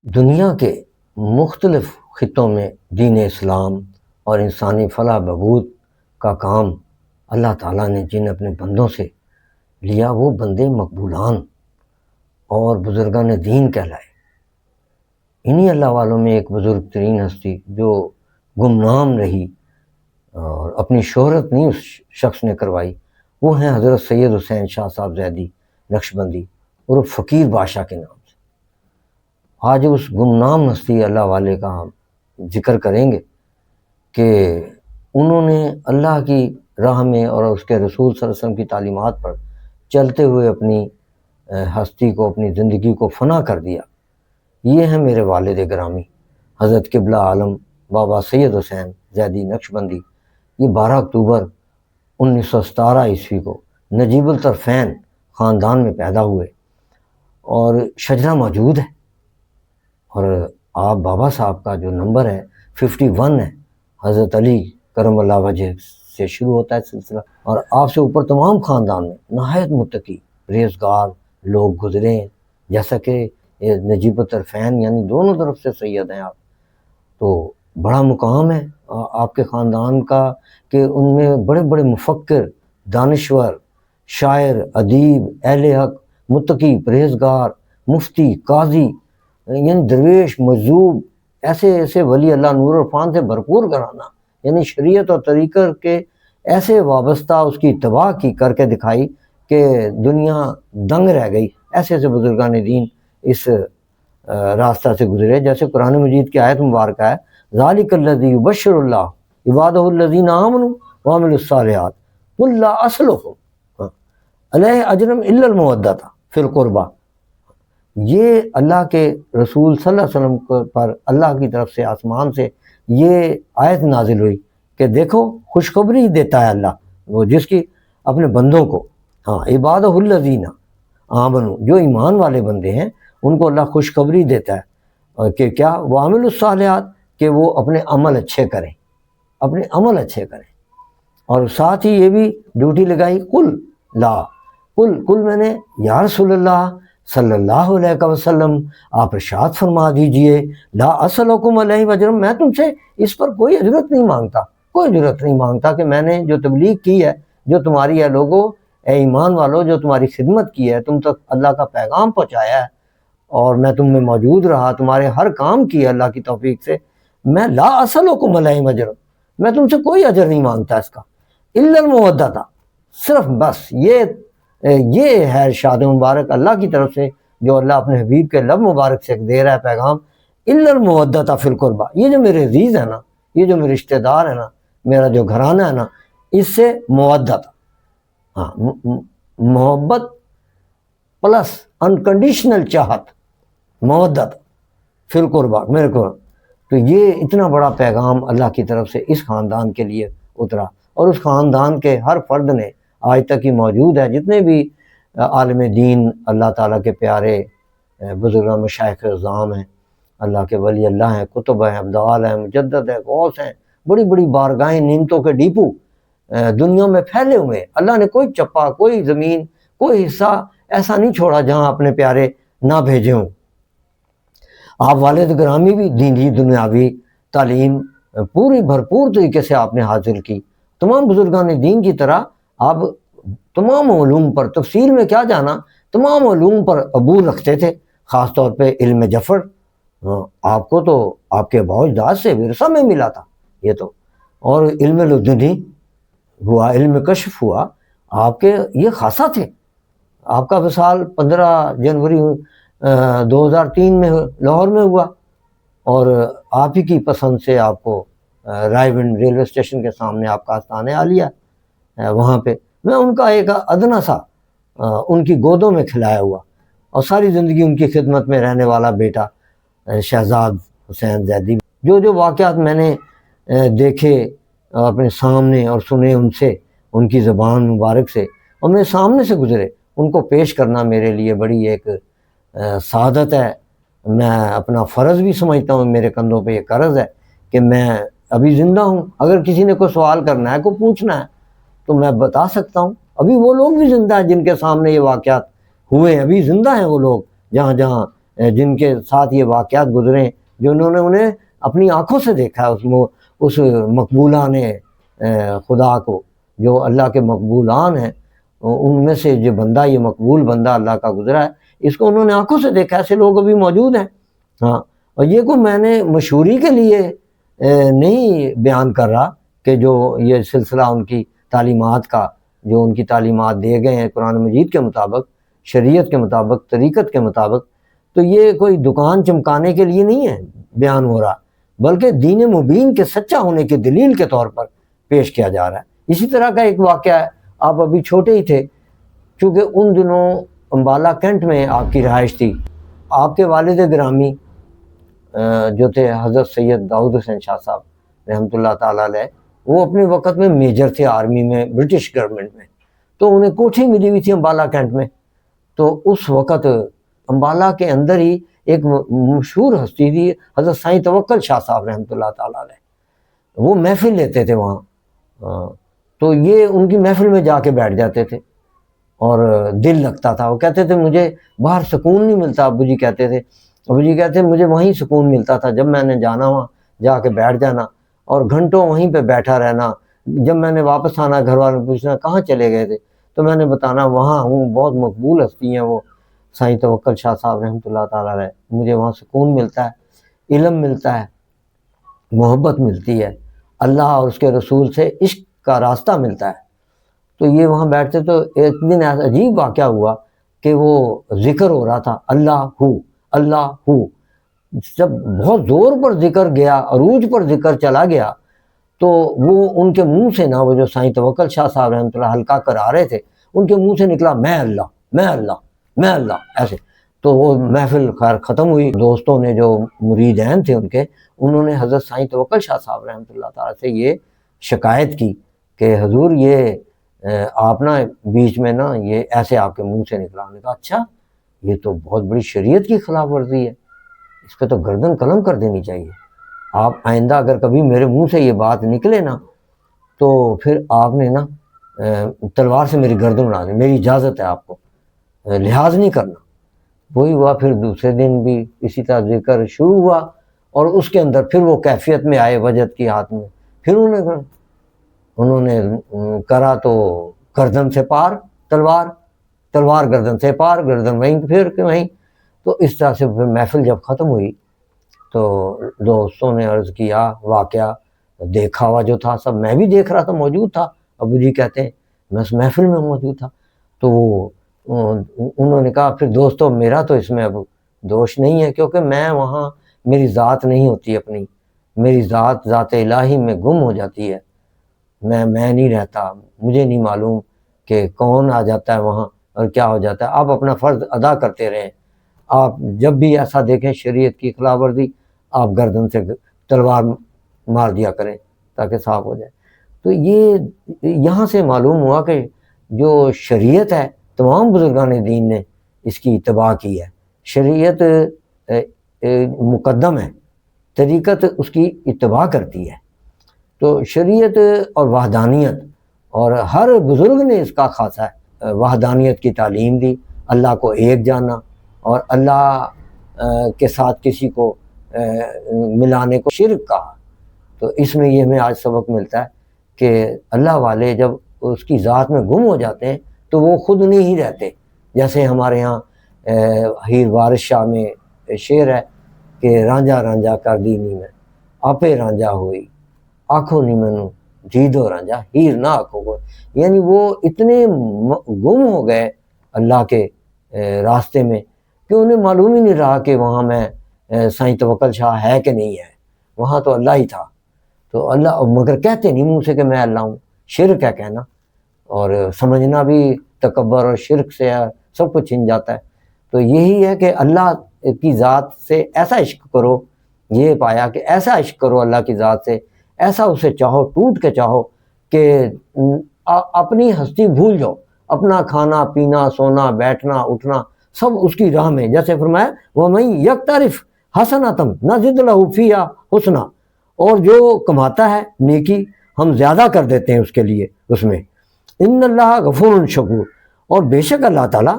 دنیا کے مختلف خطوں میں دین اسلام اور انسانی فلاح بہبود کا کام اللہ تعالیٰ نے جن اپنے بندوں سے لیا وہ بندے مقبولان اور بزرگان دین کہلائے۔ انہی اللہ والوں میں ایک بزرگ ترین ہستی جو گمنام رہی اور اپنی شہرت نہیں اس شخص نے کروائی، وہ ہیں حضرت سید حسین شاہ صاحب زیدی نقشبندی اور فقیر بادشاہ کے نام سے۔ آج اس گمنام ہستی اللہ والے کا ہم ذکر کریں گے کہ انہوں نے اللہ کی راہ میں اور اس کے رسول صلی اللہ علیہ وسلم کی تعلیمات پر چلتے ہوئے اپنی ہستی کو، اپنی زندگی کو فنا کر دیا۔ یہ ہیں میرے والد گرامی حضرت قبلہ عالم بابا سید حسین زیدی نقشبندی۔ یہ 12 اکتوبر 1917 عیسوی کو نجیب الطرفین خاندان میں پیدا ہوئے اور شجرہ موجود ہے، اور آپ بابا صاحب کا جو نمبر ہے 51 ہے، حضرت علی کرم اللہ وجہ سے شروع ہوتا ہے سلسلہ، اور آپ سے اوپر تمام خاندان میں نہایت متقی پرہیزگار لوگ گزرے ہیں، جیسا کہ نجیب الطرفین یعنی دونوں طرف سے سید ہیں آپ، تو بڑا مقام ہے آپ کے خاندان کا کہ ان میں بڑے بڑے مفکر، دانشور، شاعر، ادیب، اہل حق، متقی، پرہیزگار، مفتی، قاضی، یعنی درویش، مجذوب، ایسے ایسے ولی اللہ نور عرفان سے بھرپور گھرانہ، یعنی شریعت اور طریقت کے ایسے وابستہ اس کی اتباع کی کر کے دکھائی کہ دنیا دنگ رہ گئی۔ ایسے ایسے بزرگان دین اس راستہ سے گزرے، جیسے قرآن مجید کی آیت مبارکہ ہے ذالک الذی یبشر اللہ عبادہ الذین آمنوا وعملوا الصالحات قل لا اسألکم علیہ اجرا الا المودۃ فی القربی۔ یہ اللہ کے رسول صلی اللہ علیہ وسلم پر اللہ کی طرف سے آسمان سے یہ آیت نازل ہوئی کہ دیکھو خوشخبری دیتا ہے اللہ وہ جس کی اپنے بندوں کو، عبادہ الذین آمنوا، جو ایمان والے بندے ہیں ان کو اللہ خوشخبری دیتا ہے کہ کیا وعملوا الصالحات، کہ وہ اپنے عمل اچھے کریں، اپنے عمل اچھے کریں، اور ساتھ ہی یہ بھی ڈیوٹی لگائی قل میں نے یا رسول اللہ صلی اللہ علیہ وسلم آپ ارشاد فرما دیجئے لا اسألکم علیہ اجرا، میں تم سے اس پر کوئی اجرت نہیں مانگتا، کوئی اجرت نہیں مانگتا کہ میں نے جو تبلیغ کی ہے، جو تمہاری ہے لوگوں، اے ایمان والو، جو تمہاری خدمت کی ہے، تم تک اللہ کا پیغام پہنچایا ہے اور میں تم میں موجود رہا، تمہارے ہر کام کی اللہ کی توفیق سے، میں لا اسألکم علیہ اجرا، میں تم سے کوئی اجر نہیں مانگتا اس کا، الا المودۃ، صرف بس یہ ہے ارشاد مبارک اللہ کی طرف سے جو اللہ اپنے حبیب کے لب مبارک سے دے رہا ہے پیغام، الا المودۃ فی القربی، یہ جو میرے عزیز ہے نا، یہ جو میرے رشتہ دار ہے نا، میرا جو گھرانہ ہے نا، اس سے مودت، محبت پلس انکنڈیشنل چاہت، مودت فی القربی میرے کو، تو یہ اتنا بڑا پیغام اللہ کی طرف سے اس خاندان کے لیے اترا، اور اس خاندان کے ہر فرد نے آج تک ہی موجود ہے، جتنے بھی عالم دین اللہ تعالیٰ کے پیارے بزرگان مشائخ اعظام ہیں، اللہ کے ولی اللہ ہیں، کتب ہیں، ابدال ہیں، مجدد ہیں، غوث ہیں، بڑی بڑی بارگاہیں، نعمتوں کے ڈیپو دنیا میں پھیلے ہوئے ہیں۔ اللہ نے کوئی چپا، کوئی زمین، کوئی حصہ ایسا نہیں چھوڑا جہاں اپنے پیارے نہ بھیجے ہوں۔ آپ والد گرامی بھی دینی دنیاوی تعلیم پوری بھرپور طریقے سے آپ نے حاصل کی، تمام بزرگان دین کی طرح آپ تمام علوم پر، تفصیل میں کیا جانا، تمام علوم پر عبور رکھتے تھے، خاص طور پہ علم جفر آپ کو تو آپ کے اباء و اجداد سے ورثہ میں ملا تھا یہ تو، اور علم لدنی ہوا، علم کشف ہوا، آپ کے یہ خاصہ تھے۔ آپ کا وصال 15 جنوری 2003 میں لاہور میں ہوا، اور آپ ہی کی پسند سے آپ کو رائے گنج ریلوے اسٹیشن کے سامنے آپ کا آستانِ عالیہ، وہاں پہ میں ان کا ایک ادنا سا ان کی گودوں میں کھلایا ہوا، اور ساری زندگی ان کی خدمت میں رہنے والا بیٹا شہزاد حسین زیدی۔ جو واقعات میں نے دیکھے اپنے سامنے اور سنے ان سے، ان کی زبان مبارک سے، اور میرے سامنے سے گزرے، ان کو پیش کرنا میرے لیے بڑی ایک سعادت ہے۔ میں اپنا فرض بھی سمجھتا ہوں، میرے کندھوں پہ یہ قرض ہے کہ میں ابھی زندہ ہوں، اگر کسی نے کوئی سوال کرنا ہے، کوئی پوچھنا ہے تو میں بتا سکتا ہوں۔ ابھی وہ لوگ بھی زندہ ہیں جن کے سامنے یہ واقعات ہوئے ہیں، ابھی زندہ ہیں وہ لوگ جہاں جہاں جن کے ساتھ یہ واقعات گزرے ہیں، جنہوں نے انہیں اپنی آنکھوں سے دیکھا ہے، اس مقبولان خدا کو، جو اللہ کے مقبولان ہیں، ان میں سے جو بندہ، یہ مقبول بندہ اللہ کا گزرا ہے، اس کو انہوں نے آنکھوں سے دیکھا۔ ایسے لوگ ابھی موجود ہیں۔ ہاں، اور یہ کو میں نے مشہوری کے لیے نہیں بیان کر رہا کہ جو یہ سلسلہ ان کی تعلیمات کا، جو ان کی تعلیمات دیے گئے ہیں قرآن مجید کے مطابق، شریعت کے مطابق، طریقت کے مطابق، تو یہ کوئی دکان چمکانے کے لیے نہیں ہے بیان ہو رہا، بلکہ دین مبین کے سچا ہونے کی دلیل کے طور پر پیش کیا جا رہا ہے۔ اسی طرح کا ایک واقعہ ہے، آپ ابھی چھوٹے ہی تھے، چونکہ ان دنوں امبالہ کینٹ میں آپ کی رہائش تھی۔ آپ کے والد گرامی جو تھے حضرت سید داؤد حسین شاہ صاحب رحمۃ اللہ تعالیٰ علیہ، وہ اپنے وقت میں میجر تھے آرمی میں، برٹش گورنمنٹ میں، تو انہیں کوٹھی ملی ہوئی تھی امبالہ کینٹ میں۔ تو اس وقت امبالہ کے اندر ہی ایک مشہور ہستی تھی حضرت سائیں توکل شاہ صاحب رحمۃ اللہ تعالیٰ علیہ، وہ محفل لیتے تھے وہاں، تو یہ ان کی محفل میں جا کے بیٹھ جاتے تھے اور دل لگتا تھا۔ وہ کہتے تھے مجھے باہر سکون نہیں ملتا، ابو جی کہتے تھے، ابو جی کہتے مجھے وہیں سکون ملتا تھا، جب میں نے جانا وہاں جا کے بیٹھ جانا اور گھنٹوں وہیں پہ بیٹھا رہنا۔ جب میں نے واپس آنا، گھر والوں پوچھنا کہاں چلے گئے تھے، تو میں نے بتانا وہاں ہوں، بہت مقبول ہستی ہیں وہ سائیں توکل شاہ صاحب رحمۃ اللہ تعالیٰ علیہ، مجھے وہاں سکون ملتا ہے، علم ملتا ہے، محبت ملتی ہے، اللہ اور اس کے رسول سے عشق کا راستہ ملتا ہے۔ تو یہ وہاں بیٹھتے، تو ایک دن ایسا عجیب واقعہ ہوا کہ وہ ذکر ہو رہا تھا، اللہ ہو اللہ ہو۔ جب بہت زور پر ذکر گیا، عروج پر ذکر چلا گیا، تو وہ ان کے منہ سے نا، وہ جو سائیں توکل شاہ صاحب رحمۃ اللہ ہلکا کرا رہے تھے، ان کے منہ سے نکلا میں اللہ میں اللہ میں اللہ، ایسے۔ تو وہ محفل خیر ختم ہوئی، دوستوں نے جو مریدین تھے ان کے، انہوں نے حضرت سائیں توکل شاہ صاحب رحمۃ اللہ تعالیٰ سے یہ شکایت کی کہ حضور یہ آپ نا بیچ میں نا یہ ایسے آپ کے منہ سے نکلا۔ نے کہا اچھا، یہ تو بہت بڑی شریعت کی خلاف ورزی ہے، اس پہ تو گردن قلم کر دینی چاہیے۔ آپ آئندہ اگر کبھی میرے منہ سے یہ بات نکلے نا، تو پھر آپ نے نا تلوار سے میری گردن اڑا دی، میری اجازت ہے آپ کو، لحاظ نہیں کرنا۔ وہی ہوا، پھر دوسرے دن بھی اسی طرح ذکر شروع ہوا، اور اس کے اندر پھر وہ کیفیت میں آئے وجد کی ہاتھ میں، پھر انہوں نے کرا تو گردن سے پار تلوار، تلوار گردن سے پار، گردن وہیں پھر کہ وہیں۔ تو اس طرح سے پھر محفل جب ختم ہوئی تو دوستوں نے عرض کیا واقعہ دیکھا ہوا جو تھا سب، میں بھی دیکھ رہا تھا، موجود تھا، ابو جی کہتے ہیں میں اس محفل میں موجود تھا۔ تو انہوں نے کہا پھر دوستو میرا تو اس میں اب دوش نہیں ہے، کیونکہ میں وہاں میری ذات نہیں ہوتی اپنی، میری ذات ذات الہی میں گم ہو جاتی ہے، میں نہیں رہتا، مجھے نہیں معلوم کہ کون آ جاتا ہے وہاں اور کیا ہو جاتا ہے۔ آپ اپنا فرض ادا کرتے رہیں، آپ جب بھی ایسا دیکھیں شریعت کی خلاف ورزی، آپ گردن سے تلوار مار دیا کریں تاکہ صاف ہو جائے۔ تو یہ یہاں سے معلوم ہوا کہ جو شریعت ہے، تمام بزرگان دین نے اس کی اتباع کی ہے، شریعت مقدم ہے، طریقت اس کی اتباع کرتی ہے۔ تو شریعت اور وحدانیت، اور ہر بزرگ نے اس کا خاصا ہے، وحدانیت کی تعلیم دی، اللہ کو ایک جانا، اور اللہ کے ساتھ کسی کو ملانے کو شرک کہا۔ تو اس میں یہ ہمیں آج سبق ملتا ہے کہ اللہ والے جب اس کی ذات میں گم ہو جاتے ہیں تو وہ خود نہیں رہتے، جیسے ہمارے ہاں ہیر وارث شاہ میں شعر ہے کہ رانجھا رانجھا کر دی نی میں آپے رانجھا ہوئی، آنکھوں نہیں مینوں جیدو رانجھا ہیر نہ آنکھوں کو، یعنی وہ اتنے گم ہو گئے اللہ کے راستے میں کہ انہیں معلوم ہی نہیں رہا کہ وہاں میں سائیں توکل شاہ ہے کہ نہیں ہے، وہاں تو اللہ ہی تھا۔ تو اللہ، مگر کہتے نہیں منہ سے کہ میں اللہ ہوں، شرک ہے کہنا، اور سمجھنا بھی تکبر اور شرک سے سب کچھ چھن جاتا ہے۔ تو یہی ہے کہ اللہ کی ذات سے ایسا عشق کرو، یہ پایا کہ ایسا عشق کرو اللہ کی ذات سے، ایسا اسے چاہو، ٹوٹ کے چاہو کہ اپنی ہستی بھول جاؤ، اپنا کھانا پینا سونا بیٹھنا اٹھنا سب اس کی راہ میں، جیسے فرمایا وَمَن يَقْتَرِفْ حَسَنَةً نَزِدْ لَهُ فِيهَا حُسْنًا، اور جو کماتا ہے نیکی ہم زیادہ کر دیتے ہیں اس کے لیے اس میں، ان اللہ غفور شکور، اور بے شک اللہ تعالیٰ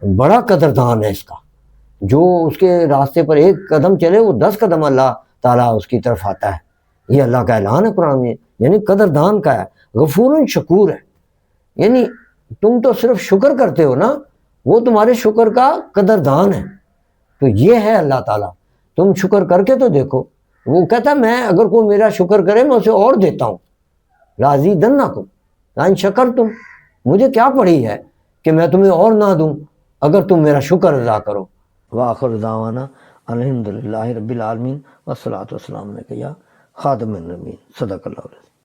بڑا قدردان ہے اس کا، جو اس کے راستے پر ایک قدم چلے وہ 10 قدم اللہ تعالیٰ اس کی طرف آتا ہے۔ یہ اللہ کا اعلان ہے قرآن میں، یعنی قدردان کا ہے، غفور شکور ہے۔ یعنی تم تو صرف شکر کرتے ہو نا، وہ تمہارے شکر کا قدردان ہے۔ تو یہ ہے اللہ تعالیٰ، تم شکر کر کے تو دیکھو۔ وہ کہتا ہے میں اگر کوئی میرا شکر کرے میں اسے اور دیتا ہوں، راضی دنکم لئن شکرتم، مجھے کیا پڑی ہے کہ میں تمہیں اور نہ دوں اگر تم میرا شکر ادا کرو۔ وآخر دعوانا الحمدللہ رب العالمین والصلاۃ والسلام علیک یا خاتم النبیین، صدق اللہ علیہ۔